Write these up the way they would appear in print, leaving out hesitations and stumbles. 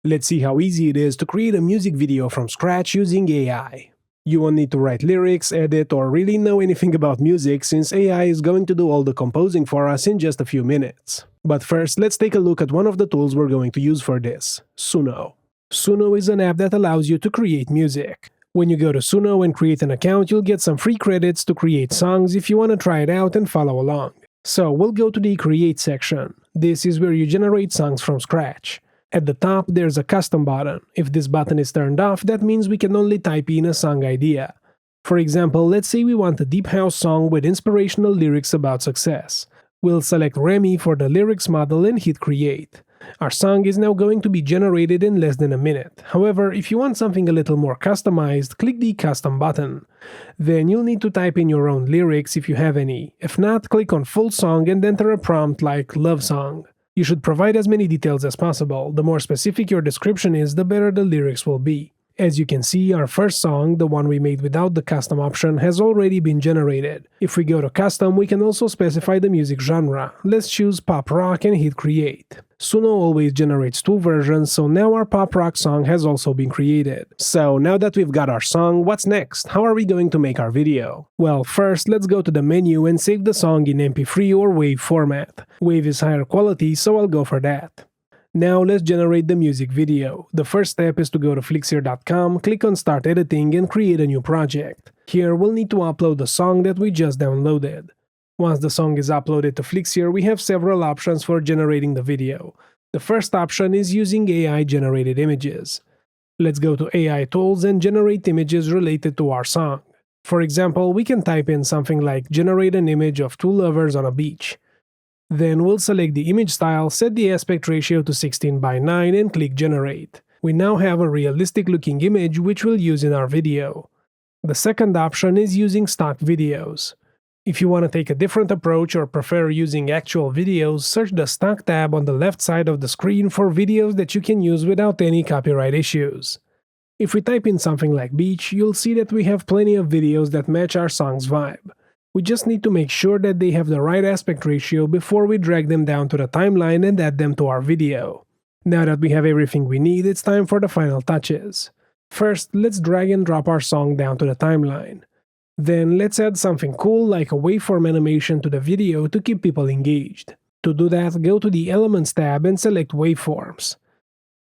Let's see how easy it is to create a music video from scratch using AI. You won't need to write lyrics, edit, or really know anything about music since AI is going to do all the composing for us in just a few minutes. But first, let's take a look at one of the tools we're going to use for this, Suno. Suno is an app that allows you to create music. When you go to Suno and create an account, you'll get some free credits to create songs if you want to try it out and follow along. So we'll go to the Create section. This is where you generate songs from scratch. At the top, there's a custom button. If this button is turned off, that means we can only type in a song idea. For example, let's say we want a deep house song with inspirational lyrics about success. We'll select Remy for the lyrics model and hit Create. Our song is now going to be generated in less than a minute. However, if you want something a little more customized, click the Custom button. Then you'll need to type in your own lyrics if you have any. If not, click on Full Song and enter a prompt like Love Song. You should provide as many details as possible. The more specific your description is, the better the lyrics will be. As you can see, our first song, the one we made without the custom option, has already been generated. If we go to custom, we can also specify the music genre. Let's choose pop rock and hit create. Suno always generates two versions, so now our pop rock song has also been created. So now that we've got our song, what's next? How are we going to make our video? Well, first let's go to the menu and save the song in MP3 or WAV format. WAV is higher quality, so I'll go for that. Now let's generate the music video. The first step is to go to Flixier.com, click on Start Editing and create a new project. Here we'll need to upload the song that we just downloaded. Once the song is uploaded to Flixier, we have several options for generating the video. The first option is using AI-generated images. Let's go to AI Tools and generate images related to our song. For example, we can type in something like generate an image of two lovers on a beach. Then we'll select the image style, set the aspect ratio to 16:9 and click Generate. We now have a realistic looking image which we'll use in our video. The second option is using stock videos. If you want to take a different approach or prefer using actual videos, search the Stock tab on the left side of the screen for videos that you can use without any copyright issues. If we type in something like beach, you'll see that we have plenty of videos that match our song's vibe. We just need to make sure that they have the right aspect ratio before we drag them down to the timeline and add them to our video. Now that we have everything we need, it's time for the final touches. First, let's drag and drop our song down to the timeline. Then let's add something cool like a waveform animation to the video to keep people engaged. To do that, go to the Elements tab and select Waveforms.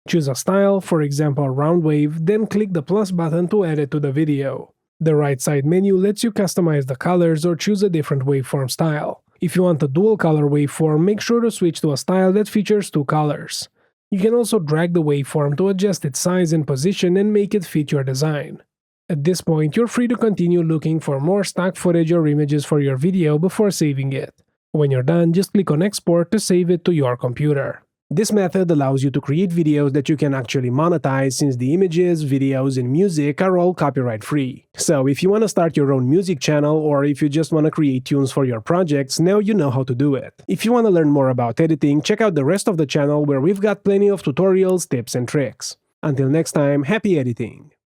Choose a style, for example round wave, then click the plus button to add it to the video. The right side menu lets you customize the colors or choose a different waveform style. If you want a dual color waveform, make sure to switch to a style that features two colors. You can also drag the waveform to adjust its size and position and make it fit your design. At this point, you're free to continue looking for more stock footage or images for your video before saving it. When you're done, just click on Export to save it to your computer. This method allows you to create videos that you can actually monetize since the images, videos, and music are all copyright-free. So if you want to start your own music channel or if you just want to create tunes for your projects, now you know how to do it. If you want to learn more about editing, check out the rest of the channel where we've got plenty of tutorials, tips, and tricks. Until next time, happy editing!